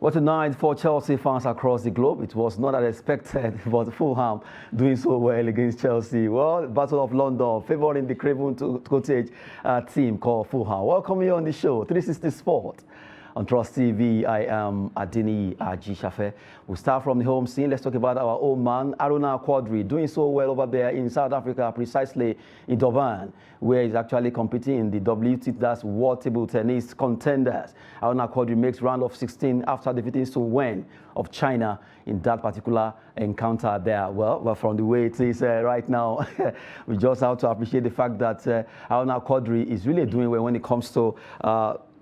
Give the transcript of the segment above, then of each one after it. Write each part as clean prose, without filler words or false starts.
What a night for Chelsea fans across the globe. It was not as expected, but Fulham doing so well against Chelsea. Well, Battle of London, favouring the Craven Cottage team called Fulham. Welcome you on the show, 360 Sport. On Trust TV, I am Adini Ajishafe. We'll start from the home scene. Let's talk about our old man, Aruna Quadri, doing so well over there in South Africa, precisely in Durban, where he's actually competing in the WT, that's World Table Tennis Contenders. Aruna Quadri makes round of 16 after defeating Sun Wen of China in that particular encounter there. Well, from the way it is right now, we just have to appreciate the fact that Aruna Quadri is really doing well when it comes to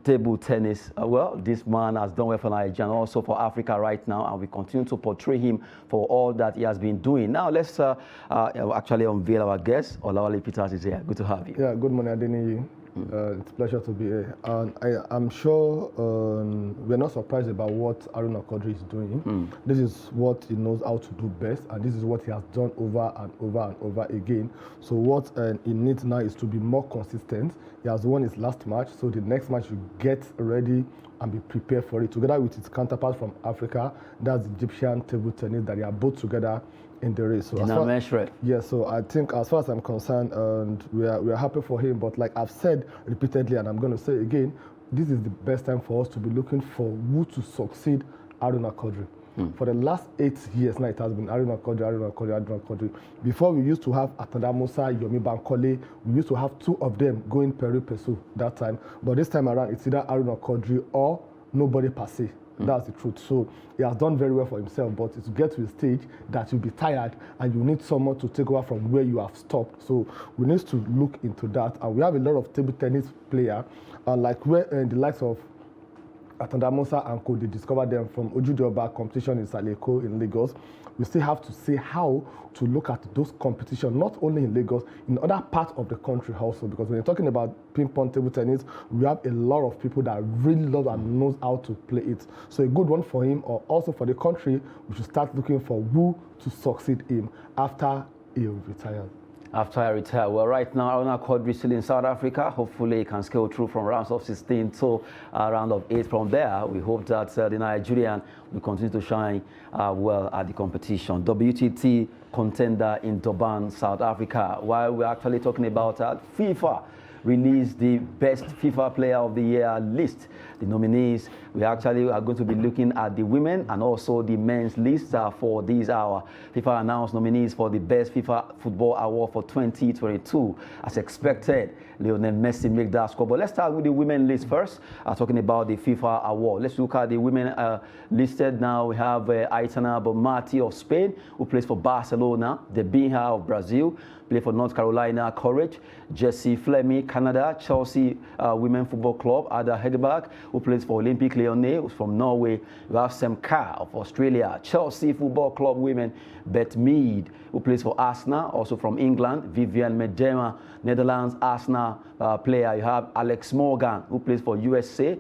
table tennis. Well, this man has done well for Nigeria and also for Africa right now, and we continue to portray him for all that he has been doing. Now, let's actually unveil our guest. Olawale Peters is here. Good to have you. Yeah, good morning, Adeni. It's a pleasure to be here. And I'm sure we're not surprised about what Aruna Quadri is doing. This is what he knows how to do best, and this is what he has done over and over and over again. So what he needs now is to be more consistent. He has won his last match, so the next match you get ready and be prepared for it. Together with his counterpart from Africa, that's Egyptian table tennis, that they are both together in the race. So so I think as far as I'm concerned, and we are happy for him, but like I've said repeatedly, and I'm going to say again, this is the best time for us to be looking for who to succeed Aruna Quadri. For the last 8 years now, it has been Aruna Quadri, Aruna Quadri, Aruna Quadri. Before, we used to have Atanda Musa, Yomi Bankole. We used to have two of them going pari passu that time. But this time around, it's either Aruna Quadri or nobody per se. That's the truth. So he has done very well for himself, but it's to get to a stage that you'll be tired and you need someone to take over from where you have stopped. So we need to look into that. And we have a lot of table tennis players, like where the likes of Atanda Musa and Co, they discovered them from Ojudoba competition in Saleko in Lagos. We still have to see how to look at those competitions, not only in Lagos, in other parts of the country also, because when you're talking about ping-pong table tennis, we have a lot of people that really love and knows how to play it. So a good one for him, or also for the country, we should start looking for who to succeed him after he retires. After I retire, well, right now, Aruna Quadri is still in South Africa. Hopefully, he can scale through from rounds of 16 to round of 8 from there. We hope that the Nigerian will continue to shine well at the competition. WTT contender in Durban, South Africa. While we're actually talking about FIFA, released the best FIFA player of the year list, the nominees. We actually are going to be looking at the women and also the men's list for this hour. FIFA announced nominees for the best FIFA football award for 2022. As expected, Lionel Messi make that score. But let's start with the women list first, talking about the FIFA award. Let's look at the women listed now. We have Aitana Bonmati of Spain, who plays for Barcelona, the Binha of Brazil, play for North Carolina Courage, Jessie Fleming, Canada, Chelsea Women Football Club, Ada Hegerberg, who plays for Olympique Lyonnais, who's from Norway. We have Sam Kerr of Australia, Chelsea Football Club Women, Beth Mead, who plays for Arsenal, also from England, Vivian Medema, Netherlands, Arsenal player. You have Alex Morgan, who plays for USA,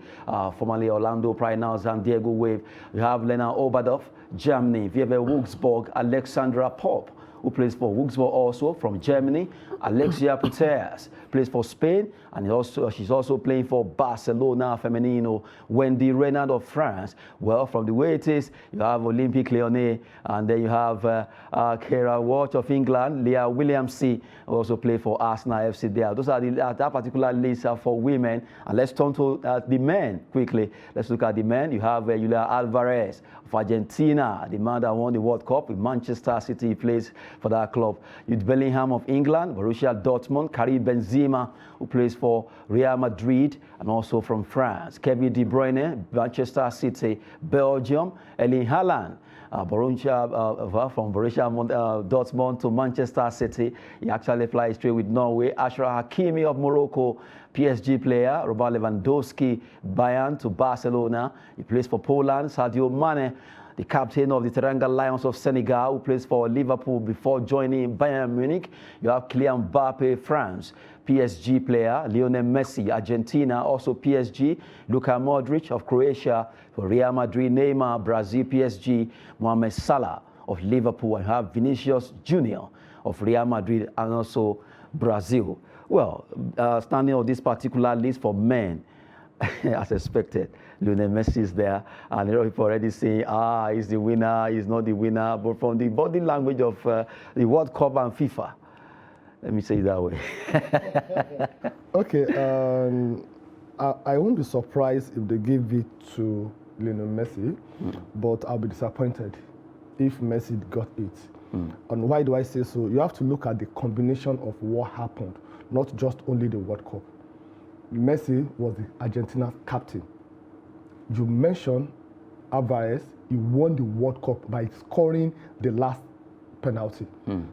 formerly Orlando Pride, now San Diego Wave. You have Lena Obadov, Germany, Vive Wugsburg, Alexandra Popp, who plays for Wugsburg also from Germany. Alexia Putellas plays for Spain, and she's also playing for Barcelona Femenino. Wendy Renard of France. Well, from the way it is, you have Olympique Lyonnais, and then you have Kara Walsh of England, Leah Williamson, who also play for Arsenal FC there. Those are that particular list for women. And let's turn to the men quickly. Let's look at the men. You have Julia Alvarez of Argentina, the man that won the World Cup with Manchester City. He plays for that club. Jude Bellingham of England, Borussia Dortmund, Karim Benzema, who plays for Real Madrid, and also from France. Kevin De Bruyne, Manchester City, Belgium. Erling Haaland, from Borussia Dortmund to Manchester City. He actually flies straight with Norway. Achraf Hakimi of Morocco, PSG player. Robert Lewandowski, Bayern to Barcelona. He plays for Poland. Sadio Mane, the captain of the Teranga Lions of Senegal, who plays for Liverpool before joining Bayern Munich. You have Kylian Mbappe, France, PSG player. Lionel Messi, Argentina, also PSG. Luka Modric of Croatia for Real Madrid. Neymar, Brazil, PSG. Mohamed Salah of Liverpool. And you have Vinicius Junior of Real Madrid and also Brazil. Well, standing on this particular list for men, as expected. Lionel Messi is there, and a lot of people already saying, he's the winner, he's not the winner. But from the body language of the World Cup and FIFA, let me say it that way. Okay, I won't be surprised if they give it to Lionel Messi, but I'll be disappointed if Messi got it. And why do I say so? You have to look at the combination of what happened, not just only the World Cup. Messi was the Argentina captain. You mentioned Alvarez, he won the World Cup by scoring the last penalty.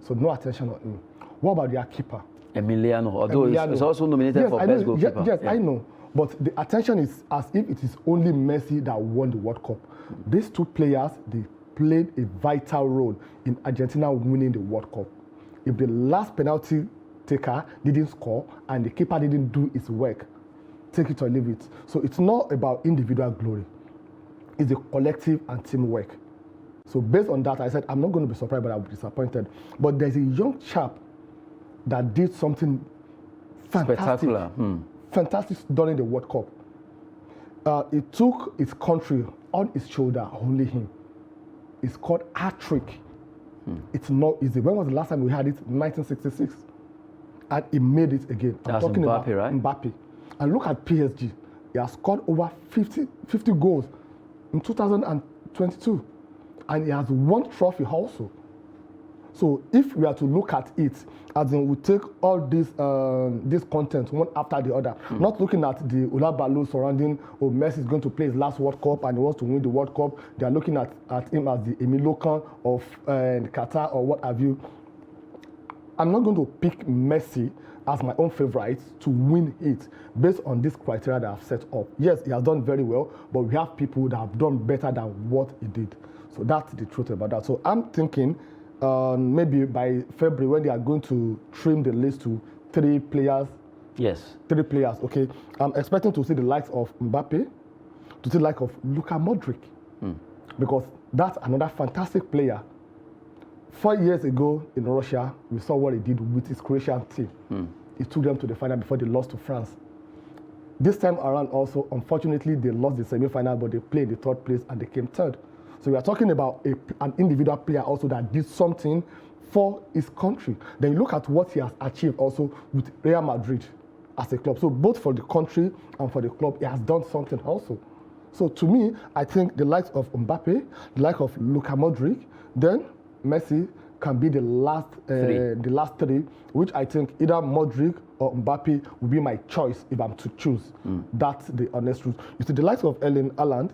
So no attention on him. What about their keeper? Emiliano, although he's also nominated for best goalkeeper. Yes, I know. But the attention is as if it is only Messi that won the World Cup. These two players, they played a vital role in Argentina winning the World Cup. If the last penalty taker didn't score and the keeper didn't do his work, take it or leave it. So it's not about individual glory. It's a collective and teamwork. So based on that, I said, I'm not going to be surprised, but I'll be disappointed. But there's a young chap that did something fantastic. Fantastic during the World Cup. It took his country on his shoulder, only him. It's called hat-trick. It's not easy. When was the last time we had it? 1966. And he made it again. That's talking Mbappe, about right? Mbappe. And look at PSG. He has scored over 50 goals in 2022. And he has won trophy also. So if we are to look at it, as in we take all this content one after the other, not looking at the ulabalu surrounding, Messi is going to play his last World Cup and he wants to win the World Cup. They are looking at him as the Emile Khan of Qatar or what have you. I'm not going to pick Messi as my own favorite to win it based on this criteria that I've set up. Yes, he has done very well, but we have people that have done better than what he did. So that's the truth about that. So I'm thinking maybe by February when they are going to trim the list to 3 players. Yes. 3 players, okay. I'm expecting to see the likes of Mbappe, to see the likes of Luka Modric, because that's another fantastic player. 4 years ago in Russia, we saw what he did with his Croatian team. He took them to the final before they lost to France. This time around also, unfortunately, they lost the semi-final, but they played the 3rd place and they came 3rd. So we are talking about an individual player also that did something for his country. Then you look at what he has achieved also with Real Madrid as a club. So both for the country and for the club, he has done something also. So to me, I think the likes of Mbappe, the likes of Luka Modric, then Messi can be the last 3, which I think either Modric or Mbappe will be my choice if I'm to choose. That's the honest truth. You see, the likes of Erling Haaland,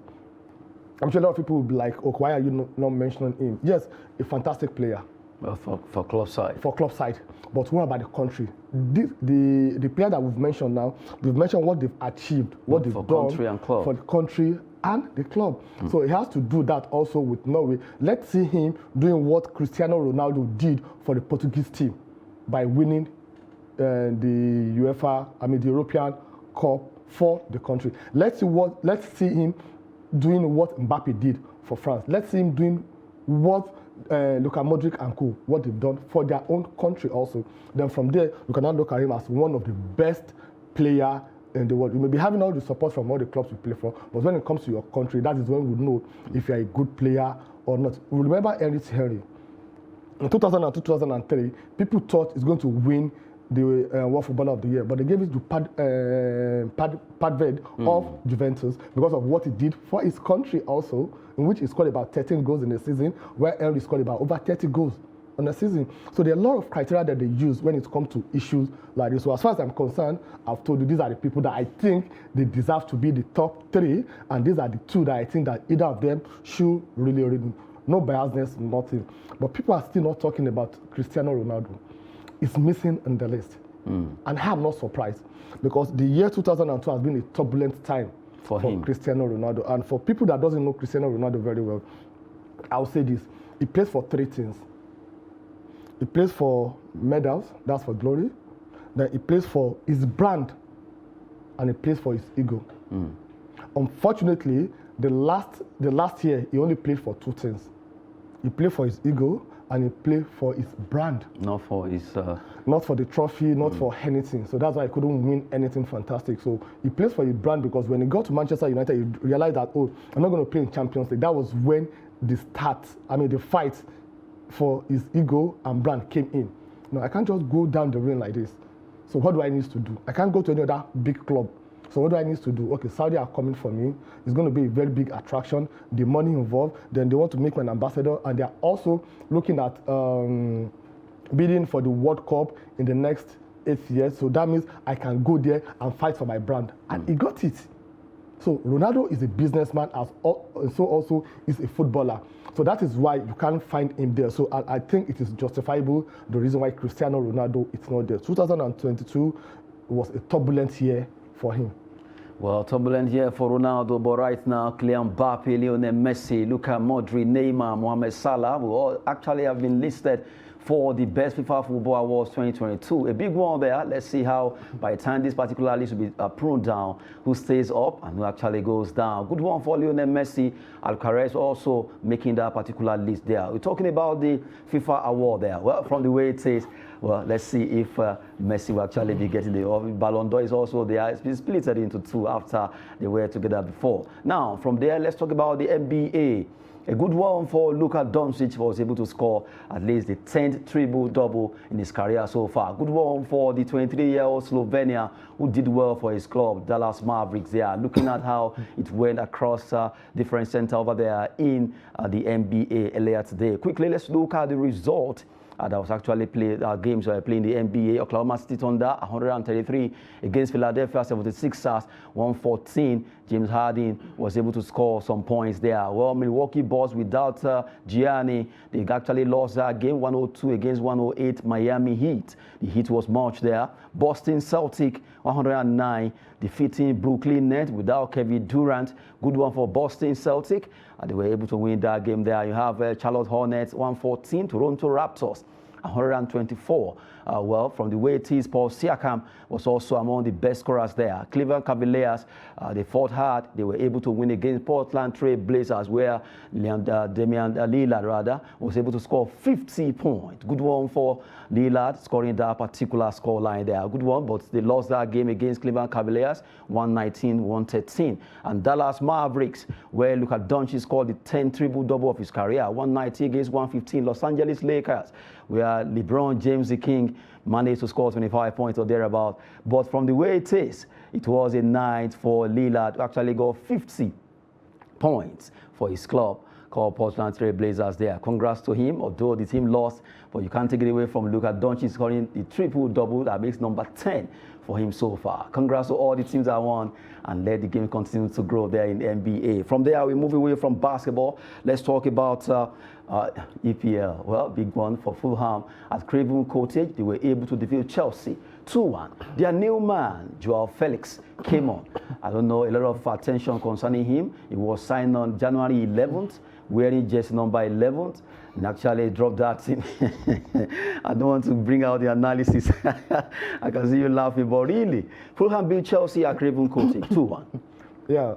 I'm sure a lot of people will be like, oh, why are you not mentioning him? Yes, a fantastic player. Well, for club side. For club side. But what about the country? The player that we've mentioned now, we've mentioned what they've achieved, what they've done country and club. For the country and the club. So he has to do that also with Norway. Let's see him doing what Cristiano Ronaldo did for the Portuguese team by winning the European Cup for the country. Let's see him doing what Mbappe did for France. Let's see him doing what Luka Modric and co, what they've done for their own country also. Then from there, we can now look at him as one of the best players in the world. You may be having all the support from all the clubs you play for, but when it comes to your country, that is when we know if you're a good player or not. We remember Henry. In 2002, 2003, people thought he's going to win the World Footballer of the Year, but they gave it to Padved of Juventus because of what he did for his country also, in which he scored about 13 goals in a season, where Henry scored about over 30 goals on a season. So there are a lot of criteria that they use when it comes to issues like this. So as far as I'm concerned, I've told you these are the people that I think they deserve to be the top 3, and these are the 2 that I think that either of them should really no biasness, nothing. But people are still not talking about Cristiano Ronaldo. It's missing in the list. And I'm not surprised because the year 2002 has been a turbulent time for Cristiano Ronaldo. And for people that doesn't know Cristiano Ronaldo very well, I'll say this. He plays for 3 things. He plays for medals, that's for glory. Then he plays for his brand, and he plays for his ego. Unfortunately, the last year, he only played for 2 things. He played for his ego, and he played for his brand. Not for his... Not for the trophy, not for anything. So that's why he couldn't win anything fantastic. So he plays for his brand because when he got to Manchester United, he realized that, oh, I'm not going to play in Champions League. That was when the fight for his ego and brand came in. No, I can't just go down the lane like this. So what do I need to do? I can't go to any other big club. So what do I need to do? Okay, Saudi are coming for me. It's going to be a very big attraction. The money involved. Then they want to make me an ambassador, and they are also looking at bidding for the World Cup in the next 8 years. So that means I can go there and fight for my brand. And he got it. So Ronaldo is a businessman, so also is a footballer. So that is why you can't find him there. So I think it is justifiable, the reason why Cristiano Ronaldo is not there. 2022 was a turbulent year for him. Well, turbulent year for Ronaldo, but right now, Kylian Mbappe, Lionel Messi, Luka Modric, Neymar, Mohamed Salah will all actually have been listed for the Best FIFA Football Awards 2022. A big one there. Let's see how, by the time this particular list will be pruned down, who stays up and who actually goes down. Good one for Lionel Messi. Alcaraz also making that particular list there. We're talking about the FIFA award there. Well, from the way it says, well, let's see if Messi will actually be getting the Ballon d'Or is also there. It's been split into two after they were together before. Now, from there, let's talk about the NBA. A good one for Luka Doncic, was able to score at least the 10th triple-double in his career so far. Good one for the 23-year-old Slovenia who did well for his club, Dallas Mavericks. They are looking at how it went across different centers over there in the NBA earlier today. Quickly, let's look at the result. That was actually played games were playing the NBA. Oklahoma City Thunder 133 against Philadelphia 76ers 114. James Harden was able to score some points there. Well, Milwaukee Bucks without Gianni, they actually lost that game 102 against 108 Miami Heat. The Heat was much there. Boston Celtic 109 defeating Brooklyn Nets without Kevin Durant. Good one for Boston Celtic. They were able to win that game there. You have Charlotte Hornets 114, Toronto Raptors 124. Well, from the way it is, Paul Siakam was also among the best scorers there. Cleveland Cavaliers, they fought hard. They were able to win against Portland Trail Blazers, where Damian Lillard was able to score 50 points. Good one for Lillard, scoring that particular score line there. Good one, but they lost that game against Cleveland Cavaliers, 119-113. And Dallas Mavericks, where Luka Doncic scored the 10th triple-double of his career, 190 against 115. Los Angeles Lakers, where LeBron James, the king, managed to score 25 points or thereabout. But from the way it is, it was a night for Lillard to actually got 50 points for his club called Portland Trail Blazers there. Congrats to him, although the team lost, but you can't take it away from Luka Doncic scoring the triple-double that makes number 10 for him so far. Congrats to all the teams that won, and let the game continue to grow there in the NBA. From there, we move away from basketball. Let's talk about EPL. Well, big one for Fulham at Craven Cottage. They were able to defeat Chelsea 2-1. Their new man, Joao Felix, came on. I don't know, a lot of attention concerning him. He was signed on January 11th, wearing jersey number 11th, and actually dropped that in. I don't want to bring out the analysis. I can see you laughing, but really, Fulham beat Chelsea at Craven Cottage 2-1. Yeah,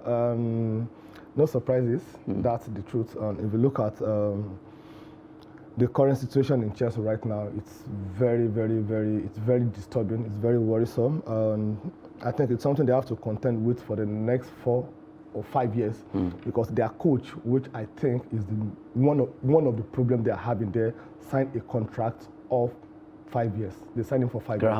no surprises. That's the truth. If you look at the current situation in Chelsea right now, it's very disturbing. It's very worrisome. I think it's something they have to contend with for the next 4 or 5 years, because their coach, which I think is one of the problems they are having there, signed a contract of 5 years. They signed him for 5 years.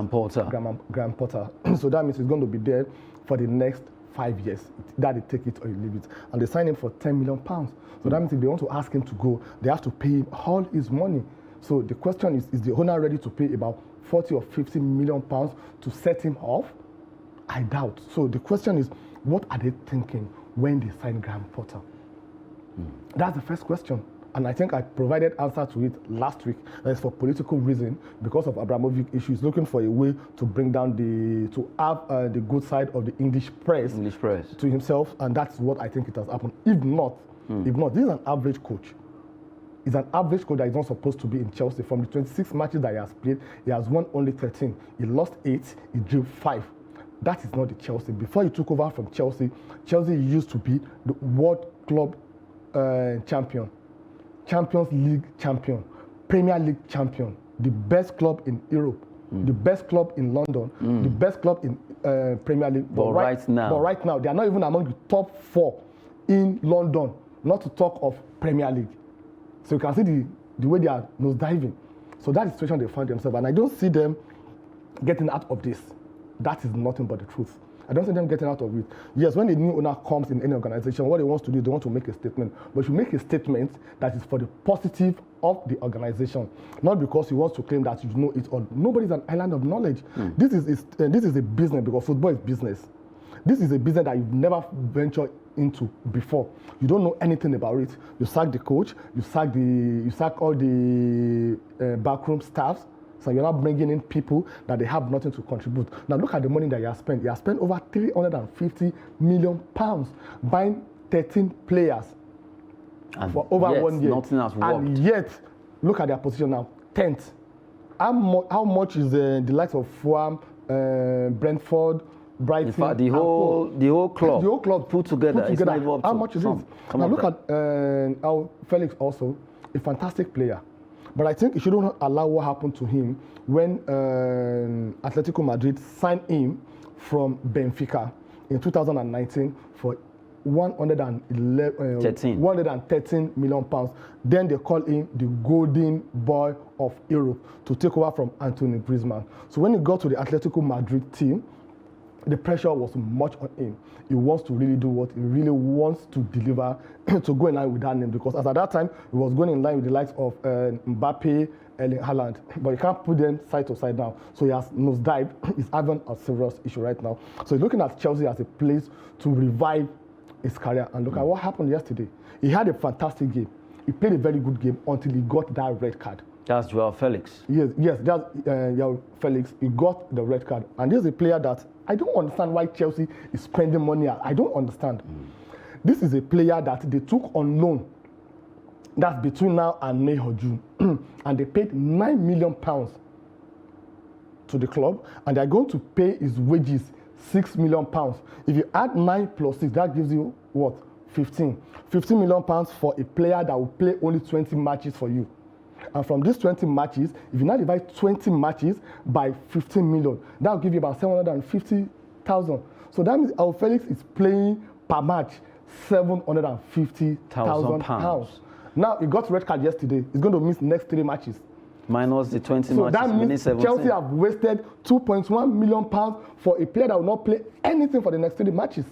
Graham Potter. So that means he's going to be there for the next 5 years. That they take it or you leave it. And they signed him for £10 million. So that means if they want to ask him to go, they have to pay him all his money. So the question is the owner ready to pay about 40 or 50 million pounds to set him off? I doubt. So the question is, what are they thinking when they sign Graham Potter? That's the first question. And I think I provided answer to it last week. It's for political reason, because of Abramovich issues, looking for a way to bring down to have the good side of the English press to himself, and that's what I think it has happened. If not, this is an average coach. He's an average coach that is not supposed to be in Chelsea. From the 26 matches that he has played, he has won only 13. He lost 8, he drew 5. That is not the Chelsea. Before he took over from Chelsea, Chelsea used to be the World Club champion, Champions League champion, Premier League champion, the best club in Europe, the best club in London, the best club in Premier League. But right now, they are not even among the top 4 in London, not to talk of Premier League. So you can see the way they are nosediving. So that's the situation they find themselves. And I don't see them getting out of this. That is nothing but the truth. I don't see them getting out of it. Yes, when a new owner comes in any organization, what they want to do, they want to make a statement. But you make a statement that is for the positive of the organization, not because he wants to claim that you know it all. Nobody's an island of knowledge. This is a business, because football is business. This is a business that you've never ventured into before. You don't know anything about it. You sack the coach, you sack all the backroom staffs. So you're not bringing in people that they have nothing to contribute. Now look at the money that you have spent. You have spent over £350 million buying 13 players for over 1 year. Nothing has worked. And yet, look at their position now, 10th. How much is the likes of Fulham, Brentford, Brighton? In fact, the whole club put together. It's not even up to how much is it? Now look at Felix, also a fantastic player. But I think you shouldn't allow what happened to him when Atletico Madrid signed him from Benfica in 2019 for 113 million pounds. Then they call him the golden boy of Europe to take over from Anthony Griezmann. So when he got to the Atletico Madrid team, the pressure was much on him. He wants to really do what he really wants to deliver, to go in line with that name, because as at that time, he was going in line with the likes of Mbappe, Erling Haaland, but you can't put them side to side now. So he has nosedived. He's having a serious issue right now. So he's looking at Chelsea as a place to revive his career. And look at what happened yesterday. He had a fantastic game. He played a very good game until he got that red card. That's Joao Felix. Yes, that's Joao Felix. He got the red card. And this is a player that I don't understand why Chelsea is spending money. I don't understand. This is a player that they took on loan. That's between now and May or June. And they paid £9 million to the club. And they're going to pay his wages £6 million. If you add 9 plus 6, that gives you what? 15. £15 million for a player that will play only 20 matches for you. And from these 20 matches, if you now divide 20 matches by 15 million, that will give you about 750,000. So that means our Felix is playing per match 750,000 pounds. Now, he got red card yesterday. He's going to miss next 3 matches. Minus the 20 so matches. So that means Chelsea have wasted £2.1 million for a player that will not play anything for the next 3 matches.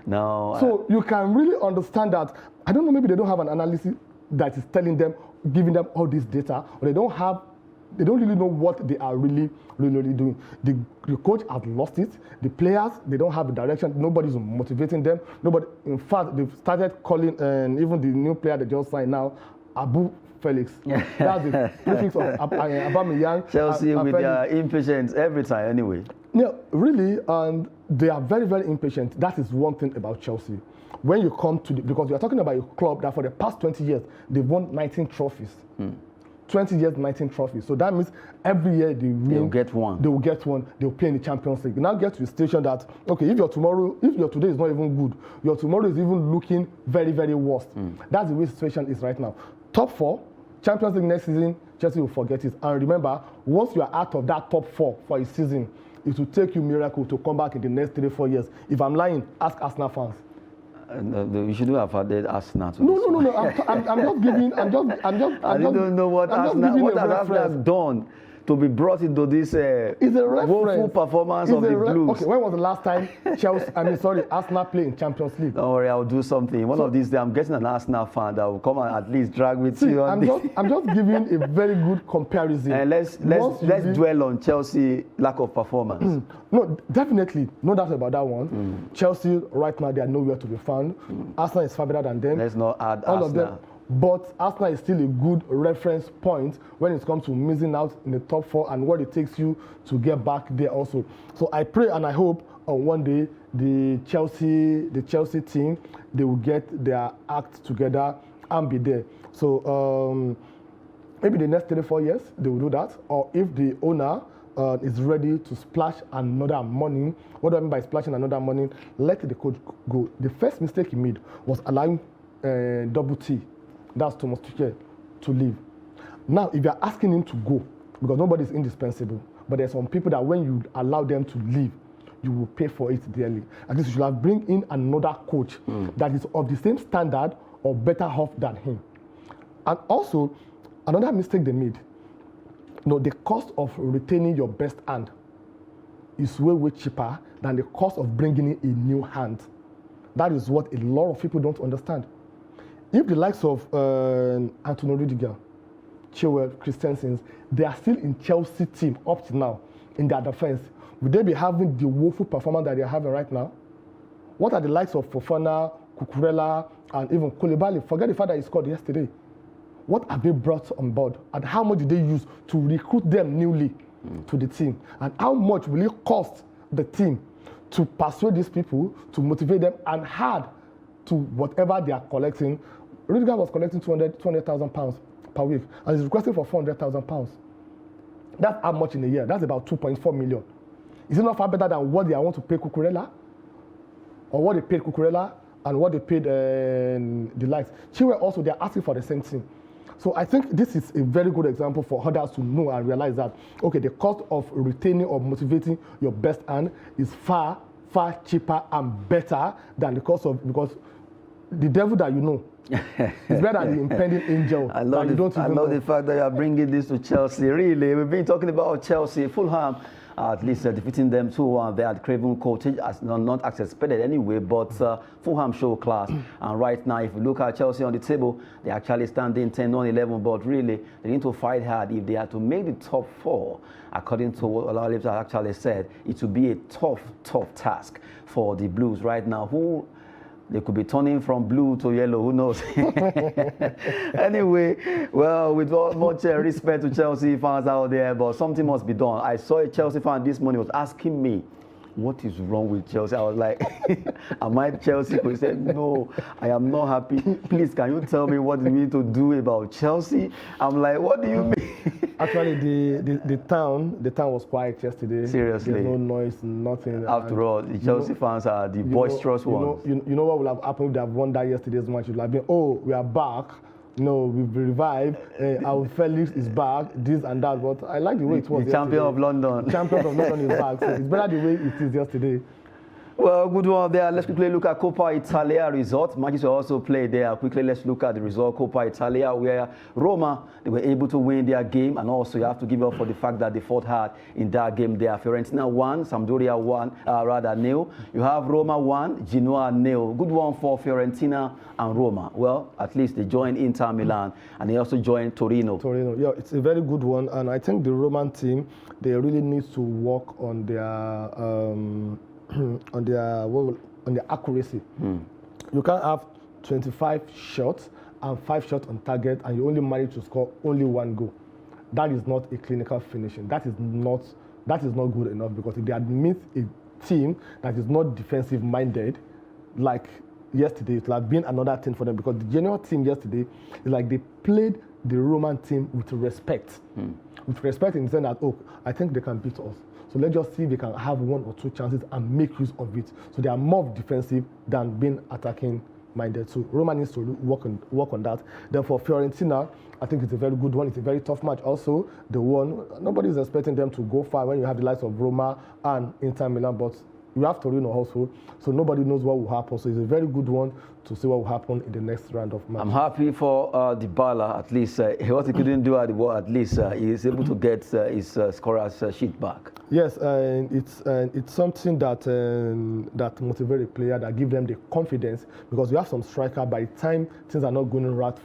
No. So you can really understand that. I don't know, maybe they don't have an analysis that is telling them, giving them all this data, or they don't really know what they are really doing. The coach has lost it. The players, they don't have a direction. Nobody's motivating them. Nobody. In fact, they've started calling, and even the new player they just signed now, Abu Felix. That's the prefix of Aubameyang. Chelsea with their impatience every time, anyway. Yeah, really, and they are very, very impatient. That is one thing about Chelsea. When you come to because we are talking about a club that for the past 20 years, they've won 19 trophies. 20 years, 19 trophies. So that means every year they win. They'll get one. They will get one. They'll play in the Champions League. You now get to the station that, okay, if your today is not even good, your tomorrow is even looking very, very worse. That's the way the situation is right now. Top 4, Champions League next season, Chelsea will forget it. And remember, once you are out of that top 4 for a season, it will take you miracle to come back in the next 3-4 years. If I'm lying, ask Arsenal fans. You should have added Arsenal to No. I'm just giving. I don't know what Arsenal has done to be brought into this woeful performance of the Blues. Okay, when was the last time Arsenal played in Champions League? Don't worry, I'll do something. One of these days, I'm getting an Arsenal fan that will come and at least drag me to you. I'm just giving a very good comparison. And let's dwell on Chelsea lack of performance. No, definitely, no doubt about that one. Chelsea right now, they are nowhere to be found. Arsenal is far better than them. Let's not add all Arsenal. Of them. But Arsenal is still a good reference point when it comes to missing out in the top 4 and what it takes you to get back there also. So I pray and I hope one day the Chelsea team, they will get their act together and be there. So maybe the next 3-4 years they will do that. Or if the owner is ready to splash another money, what do I mean by splashing another money? Let the coach go. The first mistake he made was allowing double T. That's Thomas Tuchel to leave. Now, if you're asking him to go, because nobody is indispensable, but there's some people that when you allow them to leave, you will pay for it dearly. At least you should have bring in another coach that is of the same standard or better off than him. And also, another mistake they made, the cost of retaining your best hand is way cheaper than the cost of bringing in a new hand. That is what a lot of people don't understand. If the likes of Antonio Rudiger, Chilwell, Christensen, they are still in Chelsea team up to now in their defense, would they be having the woeful performance that they are having right now? What are the likes of Fofana, Cucurella, and even Koulibaly? Forget the fact that he scored yesterday. What have they brought on board? And how much did they use to recruit them newly to the team? And how much will it cost the team to persuade these people, to motivate them, and add to whatever they are collecting? Rudiger was collecting 200,000 pounds per week, and he's requesting for 400,000 pounds. That's how much in a year? That's about 2.4 million. Is it not far better than what they want to pay Cucurella? Or what they paid Cucurella and what they paid the likes? Chilwell also, they're asking for the same thing. So I think this is a very good example for others to know and realize that, okay, the cost of retaining or motivating your best hand is far cheaper and better than the cost of, because the devil that you know is better than the impending angel. I love the fact that you are bringing this to Chelsea. Really, we've been talking about Chelsea, Fulham. At least defeating them 2-1 there at Craven Cottage, as not as expected anyway, but Fulham show class. And right now, if you look at Chelsea on the table, they're actually standing 10-11, but really, they need to fight hard. If they are to make the top 4, according to what Olawale actually said, it will be a tough task for the Blues right now. They could be turning from blue to yellow, who knows? Anyway, well, with much respect to Chelsea fans out there, but something must be done. I saw a Chelsea fan this morning was asking me, what is wrong with Chelsea? I was like, am I Chelsea? He said, no, I am not happy. Please, can you tell me what you need to do about Chelsea? I'm like, what do you mean? Actually, the town was quiet yesterday. Seriously. There's no noise, nothing. After all, the Chelsea fans are the boisterous ones. You know what would have happened if they have won that yesterday's match? It would have been, oh, we are back. No, we've revived. Our Felix is back, this and that. But I like the way it was. The champion of London. The champion of London is back. So it's better the way it is yesterday. Well, good one there. Let's quickly look at Coppa Italia result. Matches were also played there. Quickly, let's look at the result. Coppa Italia, where Roma, they were able to win their game. And also, you have to give up for the fact that they fought hard in that game there. Fiorentina won, Sampdoria won, nil. You have Roma 1, Genoa 0. Good one for Fiorentina and Roma. Well, at least they joined Inter Milan, and they also joined Torino. Yeah, it's a very good one. And I think the Roman team, they really need to work on their on their accuracy. You can't have 25 shots and 5 shots on target, and you only manage to score only 1 goal. That is not a clinical finishing. That is not good enough, because if they admit a team that is not defensive minded, like yesterday, it would have been another thing for them, because the general team yesterday is like they played the Roman team with respect. With respect in the sense that, oh, I think they can beat us. So let's just see if they can have 1 or 2 chances and make use of it. So they are more defensive than being attacking minded. So Roma needs to work on that. Then for Fiorentina, I think it's a very good one. It's a very tough match. Also, the one, nobody's expecting them to go far when you have the likes of Roma and Inter Milan, but you have Torino also, so nobody knows what will happen. So it's a very good one to see what will happen in the next round of match. I'm happy for Dybala, at least. What he couldn't do at least he is able to get his scorer's sheet back. Yes, it's something that motivates a player, that gives them the confidence, because you have some striker, by the time things are not going right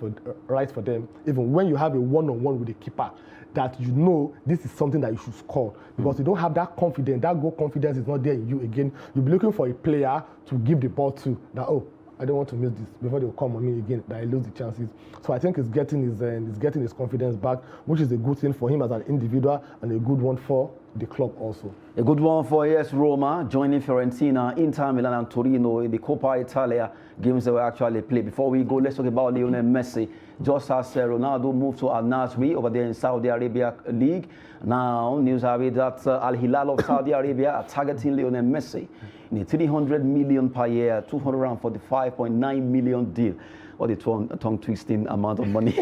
for them, even when you have a one-on-one with the keeper, that you know this is something that you should score, because you don't have that confidence. That goal confidence is not there in you again. You'll be looking for a player to give the ball to, that, oh, I don't want to miss this, before they'll come on me again, that I lose the chances. So I think he's getting his confidence back, which is a good thing for him as an individual, and a good one for the club also. A good one for AS Roma, joining Fiorentina, Inter Milan and Torino in the Coppa Italia games that were actually played. Before we go, let's talk about Lionel Messi. Just as Ronaldo moved to Al Nassr over there in Saudi Arabia League, now news have it that Al Hilal of Saudi Arabia are targeting Lionel Messi in a 300 million per year, 245.9 million deal. what a tongue-twisting amount of money.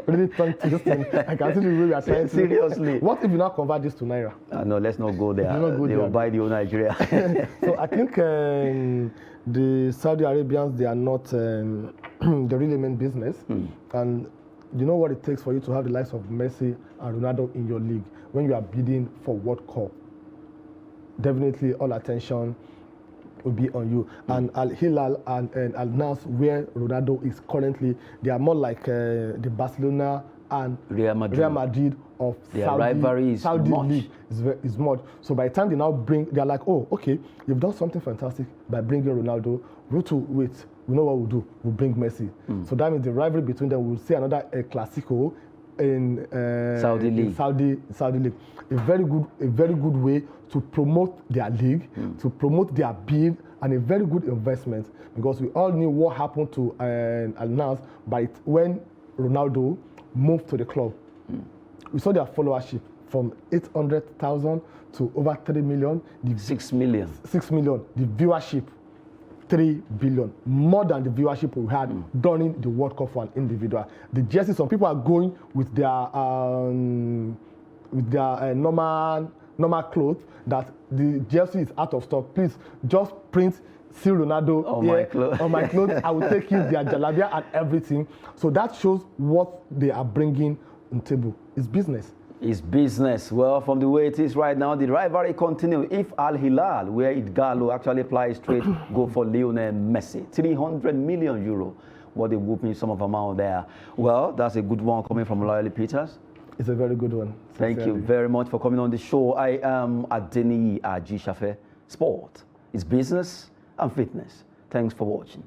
Really tongue-twisting. I can see the way we are trying to. Seriously. What if you now convert this to Naira? No, let's not go there. They will buy the whole Nigeria. So I think the Saudi Arabians, they are not, they really mean business. And you know what it takes for you to have the likes of Messi and Ronaldo in your league when you are bidding for World Cup. Definitely all attention will be on you. And Al Hilal and Al Nas, where Ronaldo is currently, they are more like the Barcelona and Real Madrid of Saudi league is much. So by the time they now they're like, oh, okay, you've done something fantastic by bringing Ronaldo. We know what we'll do. We'll bring Messi. So that means the rivalry between them, we'll see another Clasico in Saudi league. Saudi league. A very good way to promote their league, to promote their bid, and a very good investment, because we all knew what happened to Al Nassr when Ronaldo moved to the club. We saw their followership from 800,000 to over 3 million. 6 million. 6 million. The viewership, 3 billion. More than the viewership we had during the World Cup for an individual. The jerseys, some people are going with their normal clothes, that the jersey is out of stock. Please just print "See Ronaldo" on my clothes. I will take you their jalabia and everything. So that shows what they are bringing on the table. It's business. It's business. Well, from the way it is right now, the rivalry continues. If Al Hilal, where Itgalo actually plays straight, go for Lionel Messi, 300 million euro. What a whooping sum of amount there. Well, that's a good one coming from Loyally Peters. It's a very good one. Thank you very much for coming on the show. I am Adeniyi Ajisafe. Sport is business and fitness. Thanks for watching.